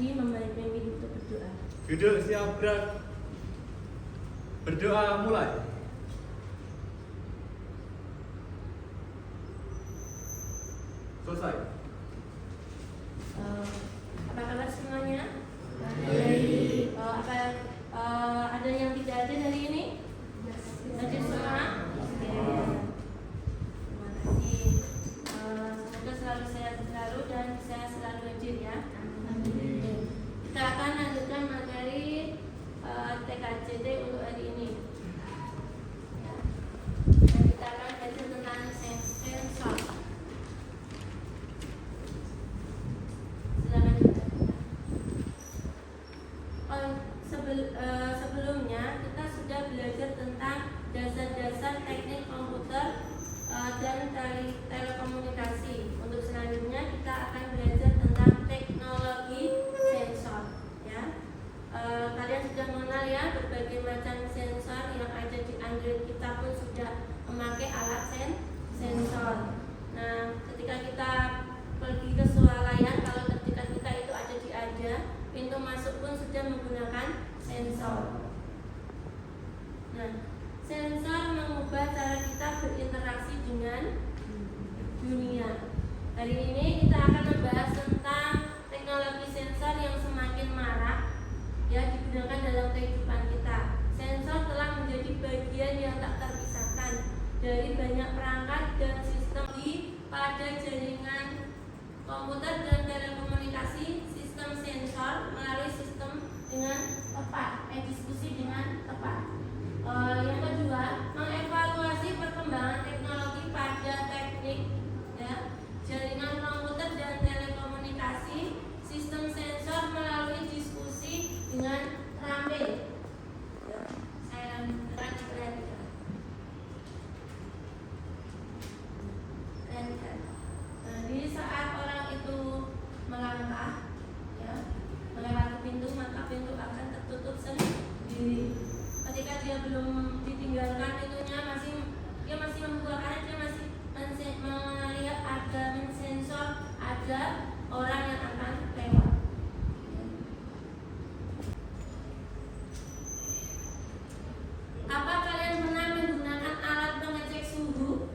Adi memilih untuk berdoa. Duduk siap gerak. Berdoa mulai. Selesai. Apa kabar semuanya? Baik. Ada yang tidak hadir hari ini? Hadir semua? Terima kasih. Semoga selalu sehat selalu dan saya selalu hadir ya. Kita akan lanjutkan materi TKJT untuk hari ini. Dan kita akan belajar tentang sensor. Silakan sebelumnya kita sudah belajar tentang dasar-dasar teknik komputer dan telekomunikasi. Untuk selanjutnya kita akan belajar tentang teknologi sensor. Ya, kalian sudah mengenal ya berbagai macam sensor yang ada di Android. Kita pun sudah memakai alat sensor. Nah, ketika kita pergi ke swalayan, kalau ketika kita itu ada pintu masuk pun sudah menggunakan sensor. Nah, sensor mengubah cara kita berinteraksi dengan dunia. Hari ini kita akan membahas tentang teknologi sensor yang semakin marak ya digunakan dalam kehidupan kita. Sensor telah menjadi bagian yang tak terpisahkan dari banyak perangkat dan sistem pada jaringan komputer dan telekomunikasi. Sistem sensor melalui sistem dengan tepat, diskusi dengan tepat. Yang kedua, mengevaluasi perkembangan teknologi pada teknik ya, jaringan komputer dan telekomunikasi. Sistem sensor melalui diskusi dengan ramai. Saya lanjutkan. Di saat orang itu melangkah ya, melewati pintu, maka pintu akan tertutup sendiri. Ketika dia belum ditinggalkan pintunya, dia masih membukakannya, dia masih melihat ada mensensor ada orang yang akan lewat. Apa kalian pernah menggunakan alat pengecek suhu?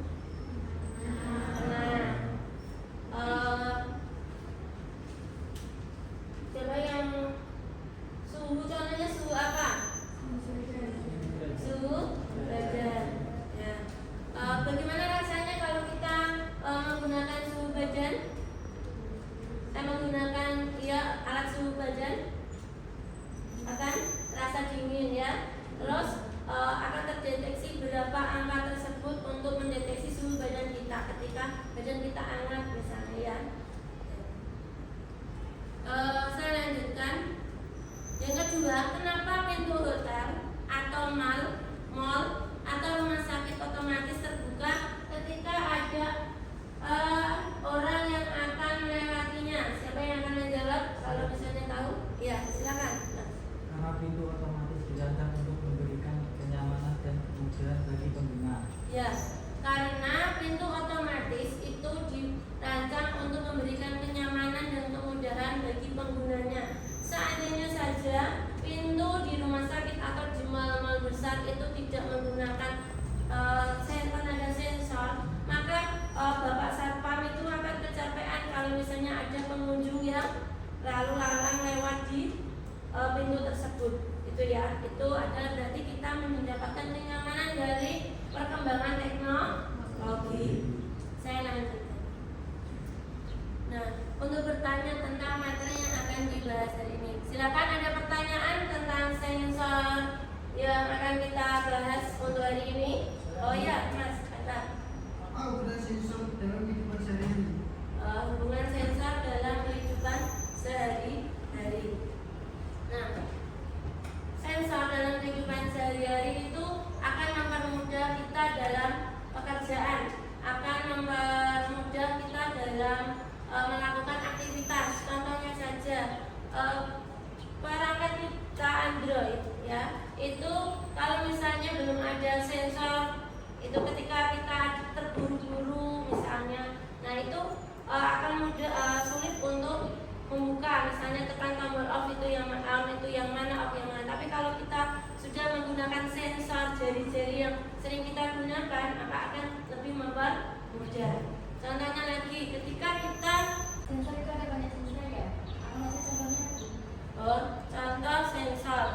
Coba yang suhu, contohnya suhu apa? Suhu badan. Ya. Bagaimana rasanya kalau kita menggunakan suhu badan? Saya menggunakan alat suhu badan, akan terasa dingin ya. Terus akan terdeteksi berapa angka tersebut untuk mendeteksi suhu badan kita ketika badan kita hangat misalnya ya. Saya lanjutkan. Yang kedua, kenapa pintu hotel atau mall atau rumah sakit otomatis terbuka ketika ada orang yang akan melewatinya? Siapa yang akan menjawab? Kalau misalnya tahu, ya silakan. Karena pintu otomatis dirancang untuk memberikan kenyamanan dan kemudahan bagi pengguna. Ya, karena pintu otomatis itu dirancang untuk memberikan kenyamanan dan kemudahan bagi penggunanya. Seandainya saja pintu di rumah sakit atau di mal-mal besar itu tidak menggunakan tenaga sensor, maka Bapak Satpam itu akan kecapean kalau misalnya ada pengunjung yang lalu lalang lewat di pintu tersebut. Itu ya, itu adalah berarti kita mendapatkan kenyamanan dari perkembangan teknologi. Saya lanjutkan. Nah, untuk bertanya tentang materi yang akan dibahas hari ini, silakan ada pertanyaan tentang sensor yang akan kita bahas untuk hari ini. Oh ya, Mas, kata. Apa hubungan sensor dalam kehidupan sehari-hari? Hubungan sensor dalam kehidupan sehari-hari. Nah, sensor dalam kehidupan sehari-hari itu akan mempermudah kita dalam pekerjaan, akan mempermudah kita dalam melakukan aktivitas. Contohnya saja perangkat kita Android ya, itu kalau misalnya belum ada sensor, itu ketika kita terburu-buru misalnya, nah itu akan sulit untuk membuka, misalnya tekan tombol sudah menggunakan sensor jari-jari yang sering kita gunakan, maka akan lebih mempermudah. Contohnya lagi, ketika kita Sensor itu ada banyak sensor ya? Apa masih contohnya lagi? contoh sensor,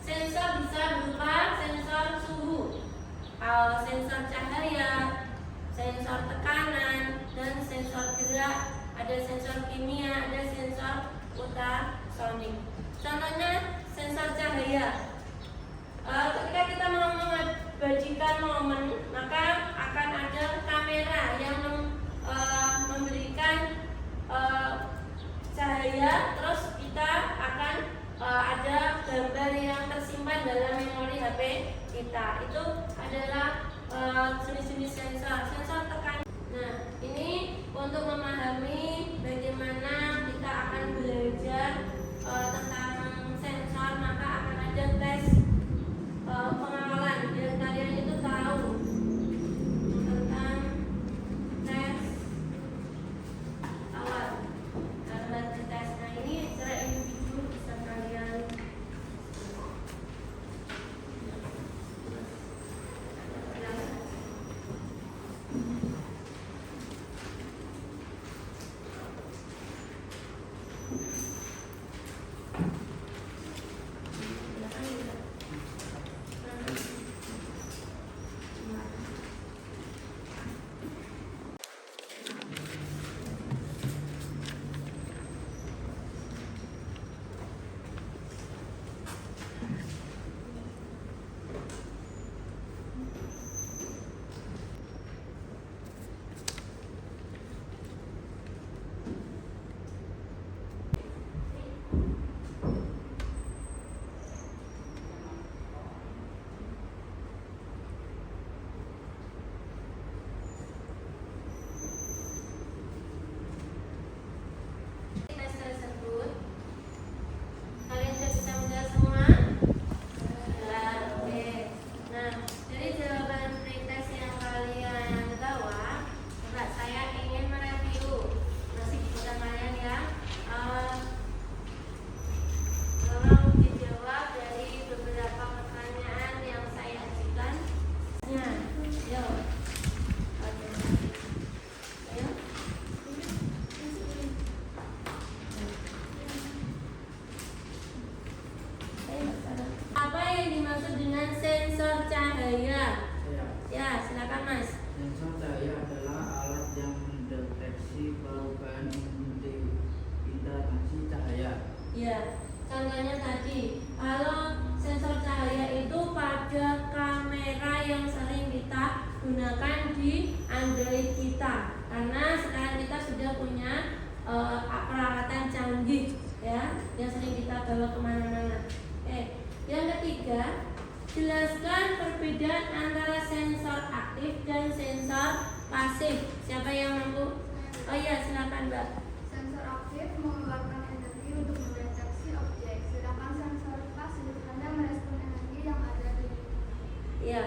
sensor bisa berupa sensor suhu, sensor cahaya, sensor tekanan, dan sensor gerak. Ada sensor kimia, ada sensor ultrasonik. Contohnya sensor cahaya. Ketika kita mau mengabadikan momen, maka akan ada kamera yang memberikan cahaya, terus kita akan ada gambar yang tersimpan dalam memori HP kita. Itu adalah jenis-jenis sensor. Sensor tekanan. Nah, ini untuk memahami bagaimana kita akan belajar tentang sensor, maka akan ada tes pengawalan biar kalian itu tahu tentang tes awal. Nah, tes. Nah, ini secara individu bisa kalian tes tersebut. Kalian sudah bisa menjawab semua? Ya, oke. Nah, dari jawaban pretest yang kalian bawa, coba saya ingin mereview masih kita kalian ya. Tolong dijawab dari beberapa pertanyaan yang saya ajukan. Nah, yuk. Oke. Ayo. Apa yang dimaksud dengan sensor cahaya? Ya, silakan Mas. Sensor cahaya adalah alat yang mendeteksi perubahan intensity cahaya. Ya, contohnya tadi, kalau sensor cahaya itu pada kamera yang sering kita gunakan di Android kita, karena sekarang kita sudah punya peralatan canggih ya, yang sering kita bawa kemana-mana. Yang ketiga, jelaskan perbedaan antara sensor aktif dan sensor pasif. Siapa yang mampu? Oh iya, silakan Mbak. Sensor aktif mengeluarkan energi untuk mendeteksi objek, sedangkan sensor pasif hanya merespon energi yang ada di Ya,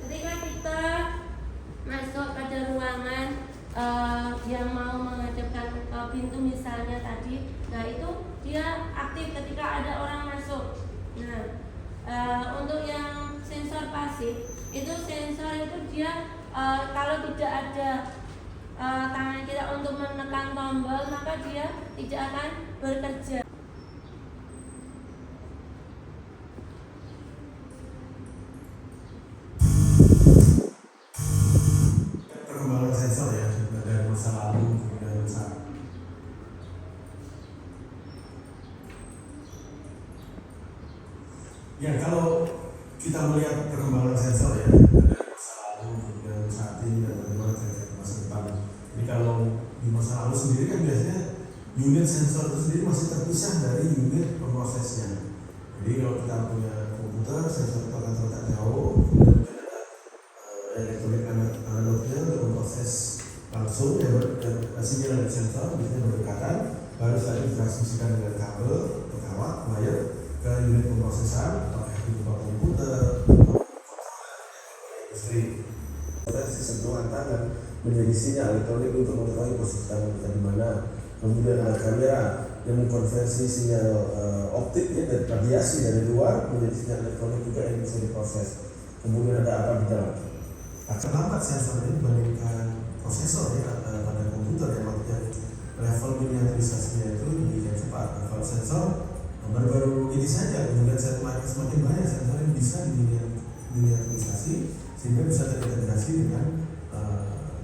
ketika kita masuk pada ruangan yang mau menghadapkan ke pintu misalnya tadi, nah itu dia aktif ketika ada orang masuk. Nah, untuk yang sensor pasif itu sensor itu dia kalau tidak ada tangan kita untuk menekan tombol, maka dia tidak akan bekerja. Perkembangan sensor ya dari masa lalu kemudian saat ya, kalau kita melihat perkembangan sensor ya dari masa lalu kemudian saat ini dan bagaimana terjadi masa depan. Jadi kalau di masa lalu sendiri kan biasanya unit sensor itu sendiri masih terpisah dari unit pemrosesnya. Jadi kalau kita punya komputer, sensor itu akan terletak jauh, kemudian ada elektronik analognya untuk memproses langsung ya, sinyal dari sensor biasanya berdekatan, baru setelah itu ditransmisikan dengan kabel atau kawat wire ke unit pemrosesan, apakah itu komputer, industri. Proses sentuhan tangan menjadi sinyal elektronik untuk mengetahui posisi tangan kita di mana. Kemudian ada kamera yang mengkonversi sinyal optik ya dari radiasi dari luar menjadi sinyal elektronik juga yang bisa diproses. Kemudian ada apa di dalam? Akan lambat sensor ini dibandingkan prosesor ya pada komputer yang artinya level miniaturisasinya itu demikian cepat. Nah, kalau sensor baru-baru ini saja, kemudian semakin banyak sensor yang bisa diminiaturisasi sehingga bisa terintegrasi dengan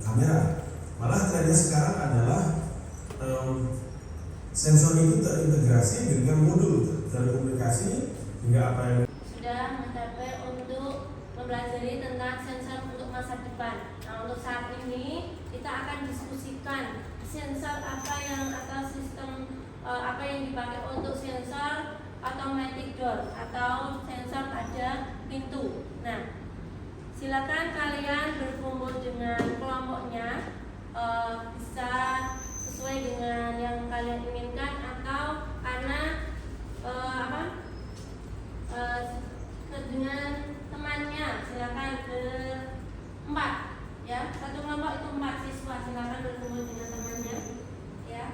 kamera. Malah trennya sekarang adalah sensor itu terintegrasi dengan modul telekomunikasi hingga apa yang Sudah mencapai untuk mempelajari tentang sensor untuk masa depan. Nah, untuk saat ini kita akan diskusikan sensor apa yang atau sistem apa yang dipakai untuk sensor automatic door atau sensor pada pintu. Nah, silakan kalian berkumpul dengan kelompoknya, bisa sesuai dengan yang kalian inginkan atau karena dengan temannya. Silakan berempat ya, satu kelompok itu 4 siswa. Silakan berkumpul dengan temannya ya.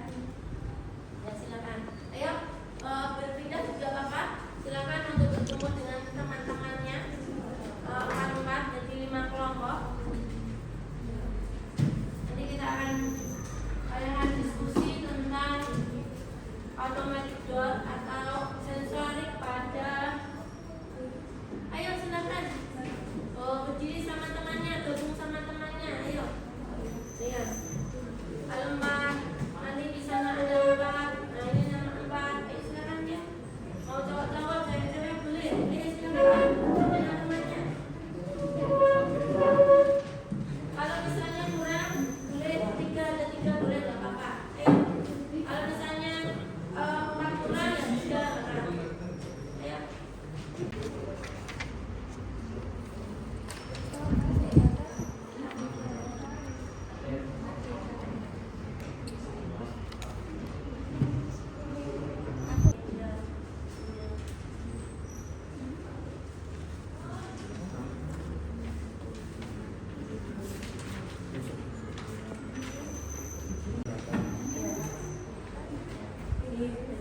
Ya silakan. Ayo berpindah juga Bapak. Silakan untuk berkumpul dengan teman-temannya. 4 jadi 5 kelompok. Nanti kita akan diskusi tentang automatic door atau sensorik pada. Ayo silakan. Berdiri sama temannya, gabung sama temannya. Ayo. Iya. Kalau Mbak nanti di sana ada 4. Nah ini nama 4. Ayo silakan ya. Mau cowok-cowok, cewek-cewek boleh. Ayo silakan dengan temannya. Kalau misalnya kurang, boleh 3 ada 3 boleh nggak apa-apa. Ayo. Kalau misalnya 4 kurang ya 3 kan. Ayo.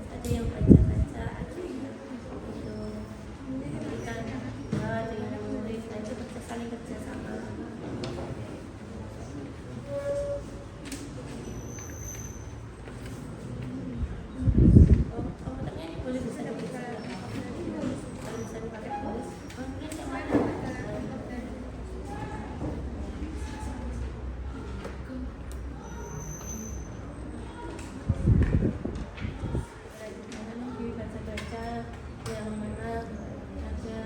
Ada yang baca-baca, ada yang itu memberikan, ada yang menulis. Nah itu kita saling kerja sama. Komputernya ini boleh bisa dipakai. Kalau bisa dipakai boleh. Tulis yang mana? Baca-baca yang mana ada ya.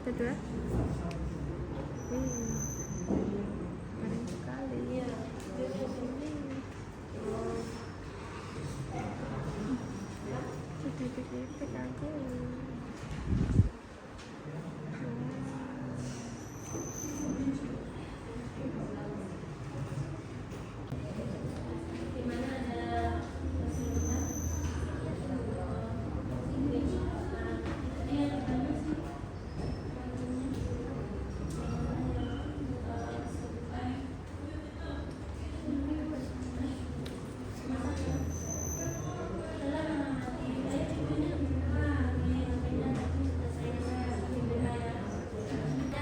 Kedua. Keren sekali ya. Sedikit-sedikit aja. Di mana ada fasilitas tadi yang pertama sih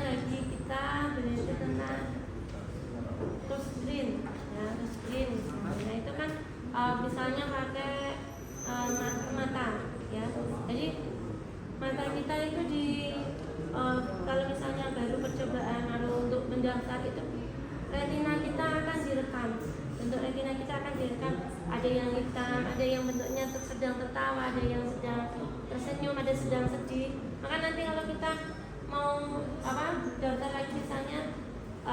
lagi kita belajar tentang touch screen ya, touch screen. Nah itu kan misalnya pakai mata ya. Jadi mata kita itu di kalau misalnya baru percobaan lalu untuk mendaftar itu retina kita akan direkam. Bentuk retina kita akan direkam. Ada yang hitam, ada yang bentuknya sedang tertawa, ada yang sedang tersenyum, ada sedang sedih. Maka nanti kalau kita mau daftar lagi misalnya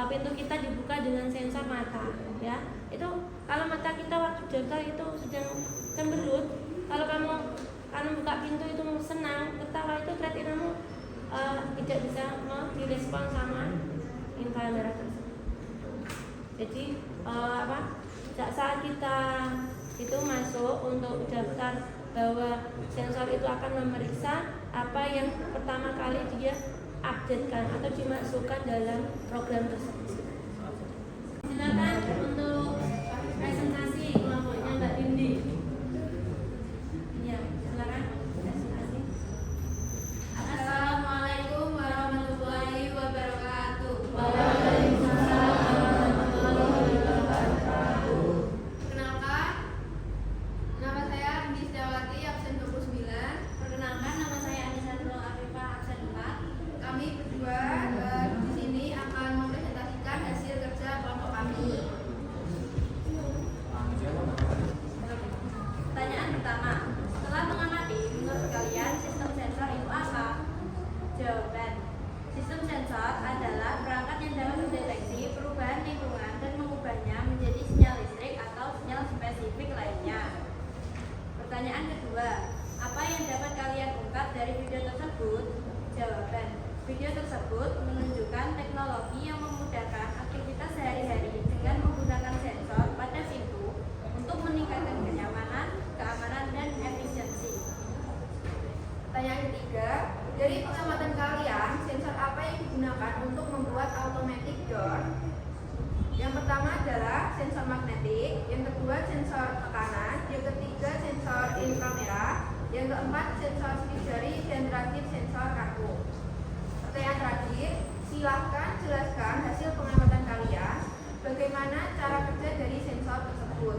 pintu kita dibuka dengan sensor mata, ya. Itu kalau mata kita waktu daftar itu sedang cemberut, kalau kamu buka pintu itu senang, tertawa, itu berarti kamu tidak bisa direspon sama inframerah tersebut. Jadi saat kita itu masuk untuk daftar bahwa sensor itu akan memeriksa apa yang pertama kali dia updatekan atau dimasukkan dalam program tersebut. Silakan untuk presentasi kelompoknya Mbak Dindi. Ya, silakan presentasi. Assalamualaikum warahmatullahi wabarakatuh. Waalaikumsalam warahmatullahi wabarakatuh. Perkenalkan, nama saya Andi Setiawati, absen 29. Perkenalkan, nama saya Anissa Nurul Afifah, absen 4. Kami berdua di sini akan mempresentasikan hasil kerja kelompok kami. Pertanyaan pertama, setelah mengamati, menurut kalian sistem sensor itu apa? Jawaban, sistem sensor adalah perangkat yang dapat mendeteksi perubahan lingkungan dan mengubahnya menjadi sinyal listrik atau sinyal spesifik lainnya. Pertanyaan kedua, apa yang dapat kalian ungkap dari video tersebut? Jawaban, video tersebut menunjukkan teknologi yang memudahkan aktivitas sehari-hari dengan menggunakan sensor pada pintu untuk meningkatkan kenyamanan, keamanan, dan efisiensi. Pertanyaan ketiga, dari pengamatan kalian, sensor apa yang digunakan untuk membuat automatic door? Yang pertama adalah sensor magnetik, yang kedua sensor tekanan, yang ketiga sensor inframerah, yang keempat sensor sidik jari, dan terakhir sensor kartu. Pertanyaan terakhir, silahkan jelaskan hasil pengamatan kalian bagaimana cara kerja dari sensor tersebut.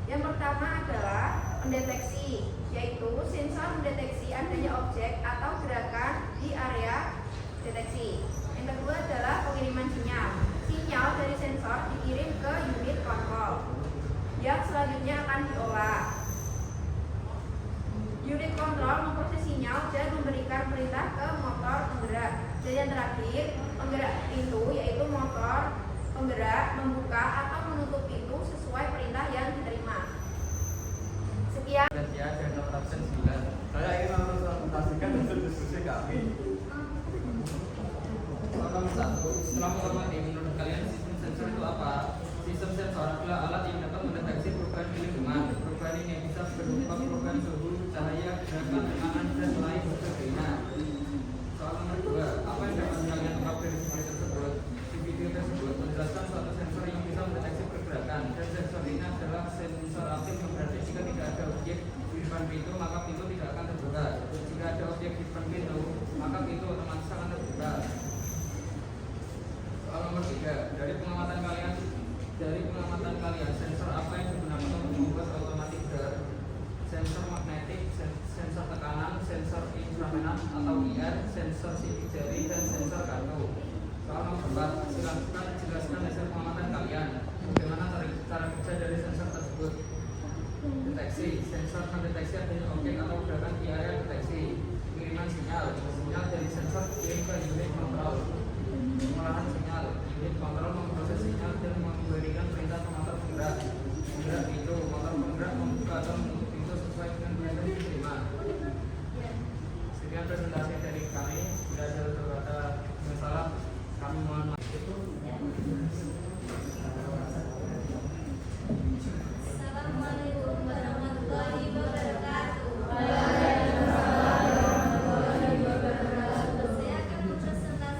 Yang pertama adalah pendeteksi, yaitu sensor mendeteksi adanya objek atau gerakan di area deteksi. Yang kedua adalah pengiriman sinyal. Sinyal dari sensor dikirim ke unit kontrol yang selanjutnya akan diolah. Unit kontrol memproses sinyal dan memberikan perintah ke motor penggerak. Dan yang terakhir, penggerak pintu, yaitu motor penggerak membuka atau menutup pintu sesuai perintah yang diterima. Sekian. Ya, dan nomor absen 9. Saya ingin mempresentasikan hasil diskusi kami. Nomor 1, setelah mengamati, menurut kalian sistem sensor itu apa? Sistem sensor adalah alat yang dapat mendeteksi perubahan di lingkungan. Perubahan ini bisa berupa perubahan suhu, cahaya, gerakan, tekanan, dan lain sebagainya. Soal nomor 2, apa yang dapat kalian ungkap dari video tersebut? Di video tersebut menjelaskan suatu sensor yang bisa mendeteksi pergerakan, dan sensor ini adalah sensor aktif yang berarti jika tidak ada objek di depan pintu, maka pintu tidak akan terbuka. Jika ada objek di depan pintu, maka pintu otomatis akan terbuka. Soal nomor 3, dari pengamatan kalian, sensor apa yang digunakan untuk membuat automatic door? Sensor magnetik, sensor tekanan, sensor inframerah atau IR, sensor sidik jari, dan sensor kartu. Soal nomor 4, silakan jelaskan hasil pengamatan kalian. Bagaimana cara kerja dari sensor tersebut? Deteksi, sensor mendeteksi adanya objek atau gerakan di area deteksi. Pengiriman sinyal dari sensor dikirim ke unit kontrol. Pengolahan sinyal, unit kontrol memproses sinyal dan memberikan perintah ke motor penggerak. Penggerak pintu, motor penggerak membuka atau menutup pintu sesuai dengan perintah yang diterima. Sekian presentasi dari kami. Bila ada masalah, kami mohon maaf. Assalamualaikum warahmatullahi wabarakatuh. Saya akan mempresentasikan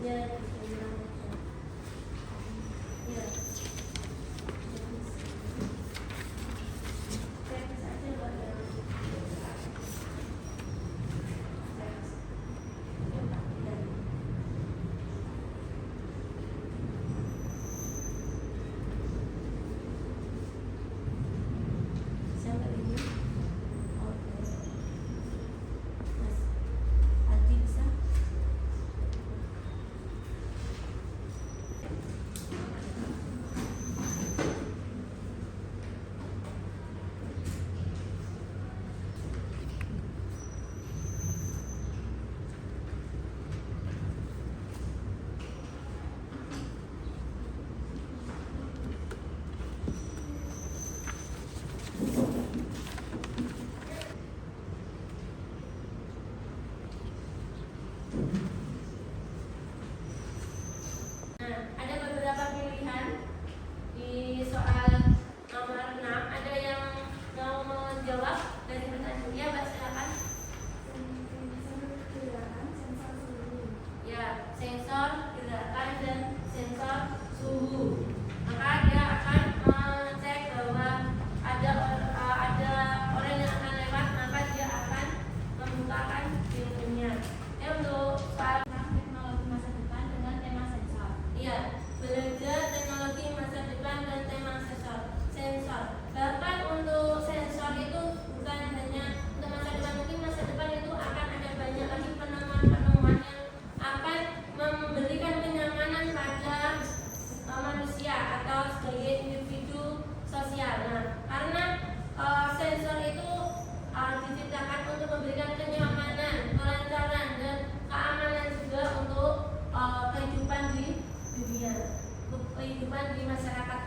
Ya, dibilang. Ya. Teks aja Pak ya. Teks. Ya. Siapa ini? Oke. Mas Adi bisa? Nah, ada beberapa pilihan di soal nomor 6. Ada yang mau menjawab dari pertanyaan? Ya, Mbak, silakan. Gerakan sensor suhu. Ya, sensor gerakan dan sensor suhu. Maka dia akan mengecek bahwa ada orang yang akan lewat, maka dia akan membukakan pintunya. Untuk soal Teknologi masa depan dengan tema sensor. iya, belajar teknologi masa depan dan tema sensor. Bahkan untuk sensor itu bukan hanya untuk masa depan, mungkin masa depan itu akan ada banyak lagi penemuan-penemuan yang akan memberikan kenyamanan pada manusia atau sebagai individu sosial. Nah, karena sensor itu diciptakan untuk memberikan kenyamanan, kelancaran dan keamanan juga untuk kehidupan di dunia, untuk kehidupan di masyarakat.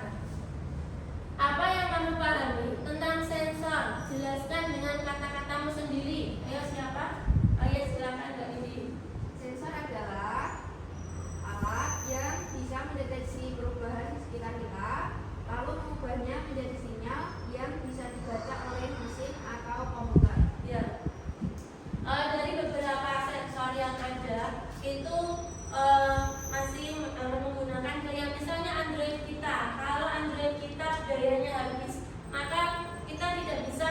Apa yang kamu pahami tentang sensor? Jelaskan dengan kata-katamu sendiri. Ayo siapa? Ayo silakan Mbak Indi. Sensor adalah alat yang bisa mendeteksi perubahan di sekitar kita, lalu mengubahnya menjadi sinyal yang bisa dibaca oleh mesin atau komputer. Ya. Dari beberapa sensor yang ada itu masih menggunakan gaya, misalnya Android kita. Kalau Android kita dayanya habis, maka kita tidak bisa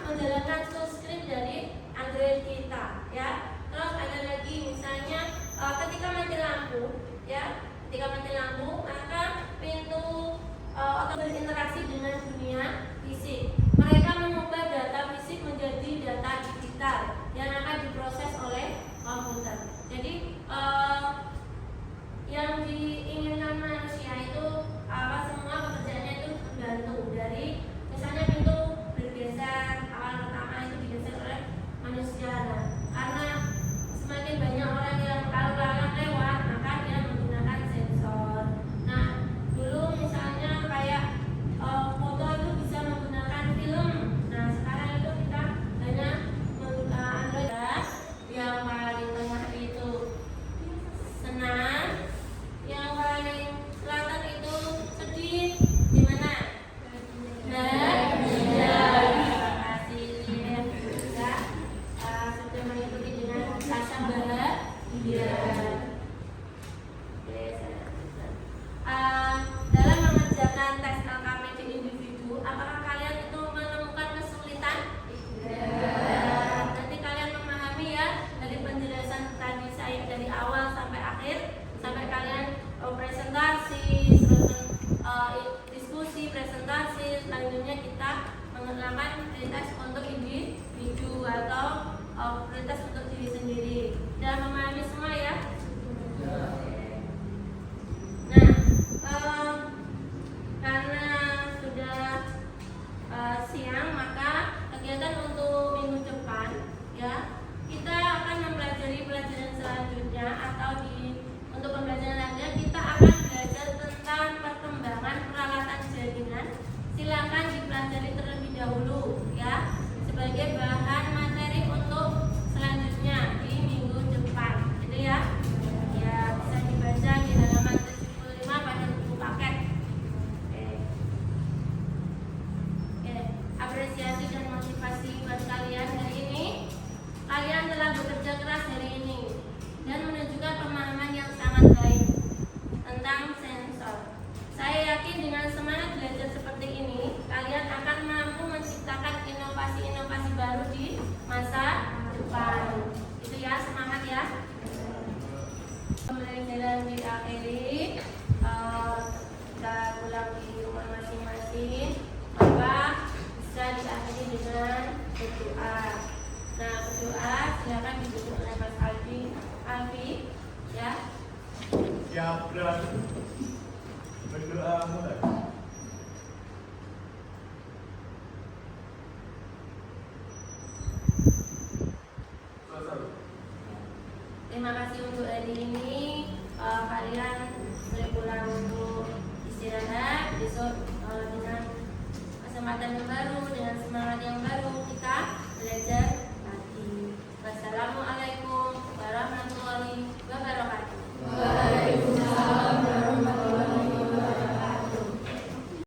menjalankan subscribe dari Android kita, ya. Terus ada lagi misalnya ketika mati lampu, ya. Ketika mati lampu, maka pintu atau berinteraksi dengan dunia fisik. Mereka mengubah data fisik menjadi data digital yang akan diproses oleh komputer. Jadi yang diinginkan manusia itu semua pekerjaannya itu tergantung dari misalnya pintu bergeser, awal pertama itu digeser oleh manusia. Nah, karena semakin banyak orang yang lalu lalang lewat, maka dia menggunakan sensor. akhiri, kita ulang di rumah masing-masing, maka bisa diakhiri dengan berdoa. Nah, berdoa silakan dibimbing oleh Mas Alfi, ya. Siap dan berdoa mulai.